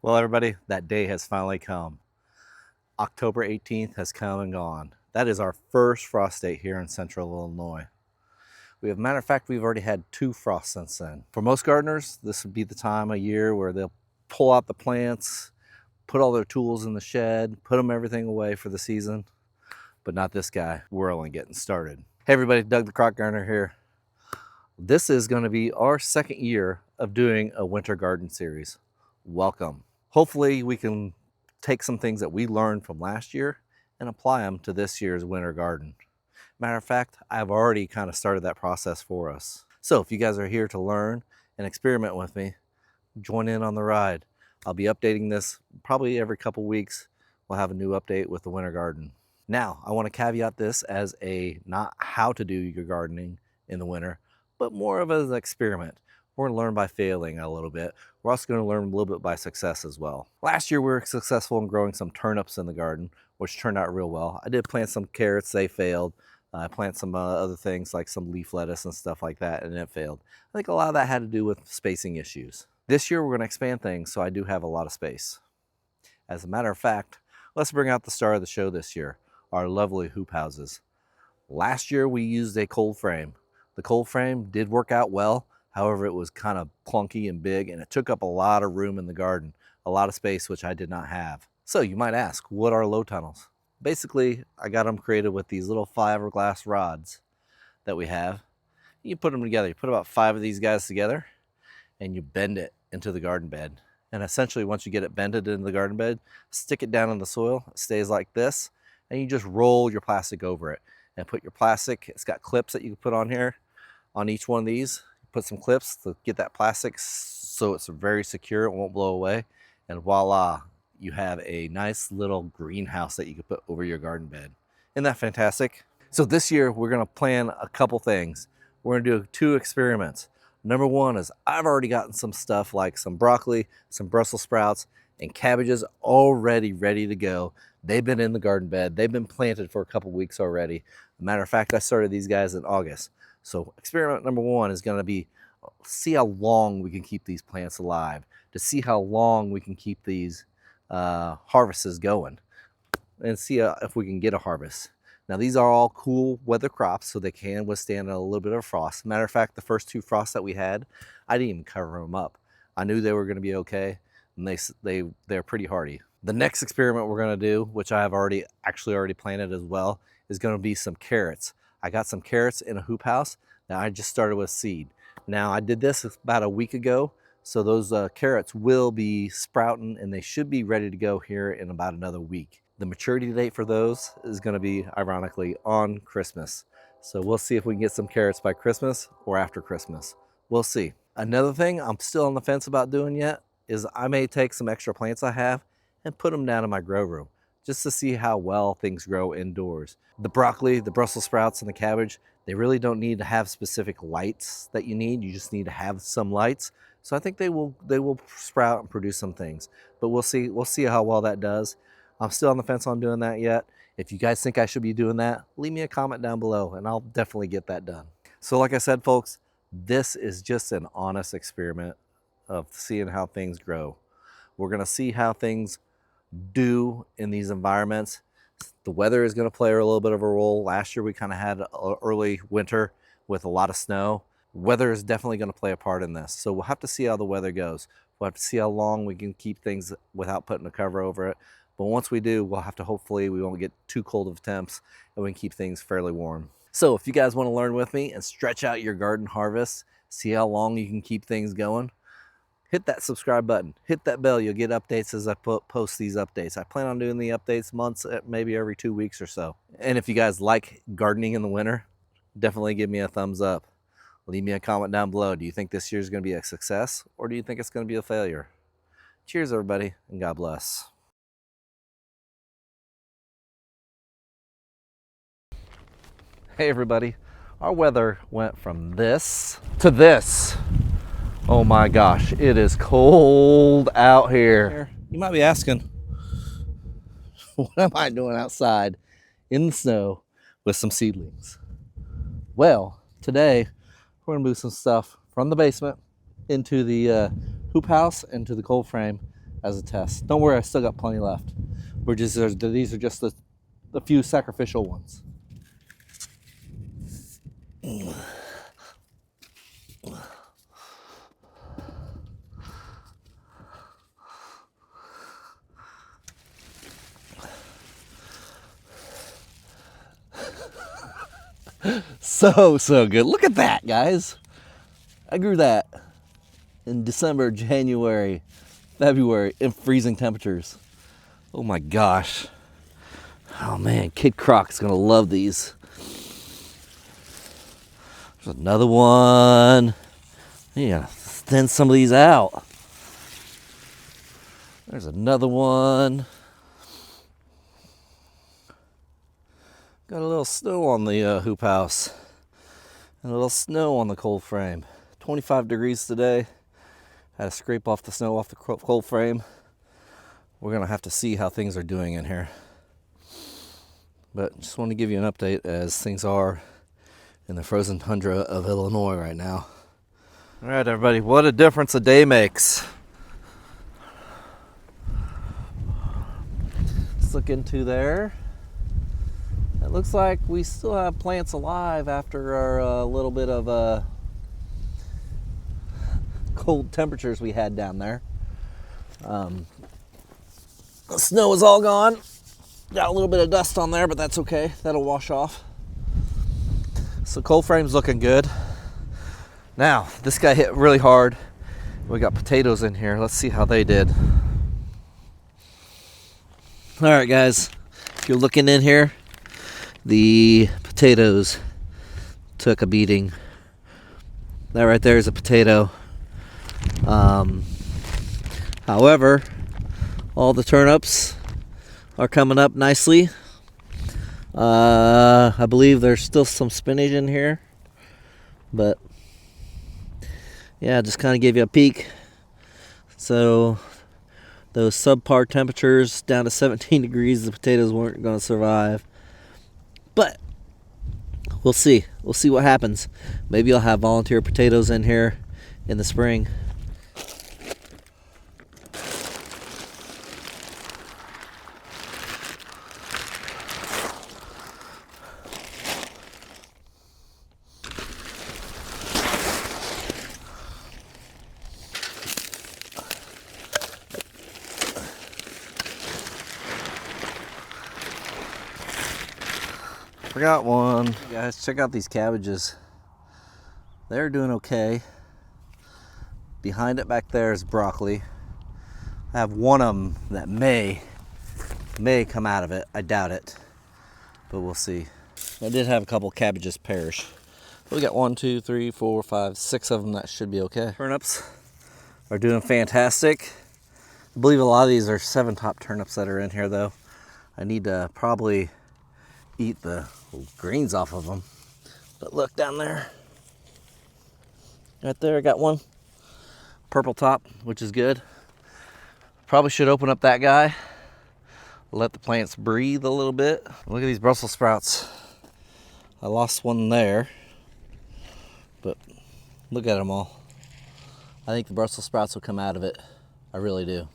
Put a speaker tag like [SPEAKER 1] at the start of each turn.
[SPEAKER 1] Well, everybody, that day has finally come. October 18th has come and gone. That is our first frost date here in central Illinois. Matter of fact, we've already had 2 frosts since then. For most gardeners, this would be the time of year where they'll pull out the plants, put all their tools in the shed, put everything away for the season. But not this guy. We're only getting started. Hey everybody, Doug the CrocGardener here. This is going to be our second year of doing a winter garden series. Welcome. Hopefully we can take some things that we learned from last year and apply them to this year's winter garden. Matter of fact, I've already kind of started that process for us. So if you guys are here to learn and experiment with me, join in on the ride. I'll be updating this probably every couple weeks. We'll have a new update with the winter garden. Now, I want to caveat this as a not how to do your gardening in the winter, but more of an experiment. We're going to learn by failing a little bit. We're also going to learn a little bit by success as well. Last year we were successful in growing some turnips in the garden, which turned out real well. I did plant some carrots, they failed. I planted some other things like some leaf lettuce and stuff like that, and it failed. I think a lot of that had to do with spacing issues. This year we're going to expand things, so I do have a lot of space. As a matter of fact, let's bring out the star of the show this year, our lovely hoop houses. Last year we used a cold frame. The cold frame did work out well. However, it was kind of clunky and big, and it took up a lot of room in the garden, a lot of space, which I did not have. So you might ask, what are low tunnels? Basically, I got them created with these little fiberglass rods that we have. You put them together. You put about 5 of these guys together, and you bend it into the garden bed. And essentially, once you get it bended into the garden bed, stick it down in the soil. It stays like this, and you just roll your plastic over it. And put your plastic, it's got clips that you can put on here, on each one of these. Put some clips to get that plastic so it's very secure, it won't blow away, and voila, you have a nice little greenhouse that you can put over your garden bed. Isn't that fantastic? So this year we're going to plan a couple things. We're going to do 2 experiments. Number 1 is I've already gotten some stuff like some broccoli, some Brussels sprouts, and cabbages already ready to go. They've been in the garden bed. They've been planted for a couple weeks already. As a matter of fact, I started these guys in August. So experiment number 1 is going to be see how long we can keep these plants alive, to see how long we can keep these harvests going, and see if we can get a harvest. Now these are all cool weather crops, so they can withstand a little bit of frost. Matter of fact, the first 2 frosts that we had, I didn't even cover them up. I knew they were going to be okay, and they're pretty hardy. The next experiment we're going to do, which I have already planted as well, is going to be some carrots. I got some carrots in a hoop house. Now I just started with seed. Now I did this about a week ago, so those carrots will be sprouting and they should be ready to go here in about another week. The maturity date for those is going to be, ironically, on Christmas. So we'll see if we can get some carrots by Christmas or after Christmas. We'll see. Another thing I'm still on the fence about doing yet is I may take some extra plants I have and put them down in my grow room, just to see how well things grow indoors. The broccoli, the Brussels sprouts, and the cabbage, they really don't need to have specific lights that you need. You just need to have some lights. So I think they will sprout and produce some things. But we'll see how well that does. I'm still on the fence on doing that yet. If you guys think I should be doing that, leave me a comment down below and I'll definitely get that done. So like I said, folks, this is just an honest experiment of seeing how things grow. We're gonna see how things do in these environments. The weather is going to play a little bit of a role. Last year we kind of had an early winter with a lot of snow. Weather is definitely going to play a part in this. So we'll have to see how the weather goes. We'll have to see how long we can keep things without putting a cover over it. But once we do, we'll have to hopefully we won't get too cold of temps and we can keep things fairly warm. So if you guys want to learn with me and stretch out your garden harvest, see how long you can keep things going, hit that subscribe button, hit that bell. You'll get updates as I post these updates. I plan on doing the updates months, maybe every 2 weeks or so. And if you guys like gardening in the winter, definitely give me a thumbs up. Leave me a comment down below. Do you think this year is going to be a success, or do you think it's going to be a failure? Cheers, everybody, and God bless. Hey, everybody. Our weather went from this to this. Oh my gosh, it is cold out here. You might be asking, what am I doing outside in the snow with some seedlings? Well, today we're gonna move some stuff from the basement into the hoop house, into the cold frame, as a test. Don't worry, I still got plenty left. These are just the few sacrificial ones. So good. Look at that, guys. I grew that in December, January, February in freezing temperatures. Oh my gosh. Oh man, Kid Croc's gonna love these. There's another one. Yeah, thin some of these out. There's another one. Got a little snow on the hoop house. And a little snow on the cold frame. 25 degrees today. Had to scrape off the snow off the cold frame. We're gonna have to see how things are doing in here. But just want to give you an update as things are in the frozen tundra of Illinois right now. All right, everybody, what a difference a day makes. Let's look into there. It looks like we still have plants alive after our little bit of cold temperatures we had down there. The snow is all gone. Got a little bit of dust on there, but that's okay. That'll wash off. So cold frame's looking good. Now, this guy hit really hard. We got potatoes in here. Let's see how they did. All right, guys. If you're looking in here, the potatoes took a beating. That right there is a potato. However, all the turnips are coming up nicely. I believe there's still some spinach in here, but yeah, just kind of give you a peek. So those subpar temperatures down to 17 degrees, the potatoes weren't going to survive. But we'll see. We'll see what happens. Maybe I'll have volunteer potatoes in here in the spring. Forgot one. Guys, check out these cabbages. They're doing okay. Behind it back there is broccoli. I have one of them that may come out of it. I doubt it, but we'll see. I did have a couple cabbages perish. We got 1, 2, 3, 4, 5, 6 of them that should be okay. Turnips are doing fantastic. I believe a lot of these are 7-top turnips that are in here though. I need to probably eat the greens off of them. But look down there. Right there, I got one. Purple top, which is good. Probably should open up that guy. Let the plants breathe a little bit. Look at these Brussels sprouts. I lost one there. But look at them all. I think the Brussels sprouts will come out of it. I really do.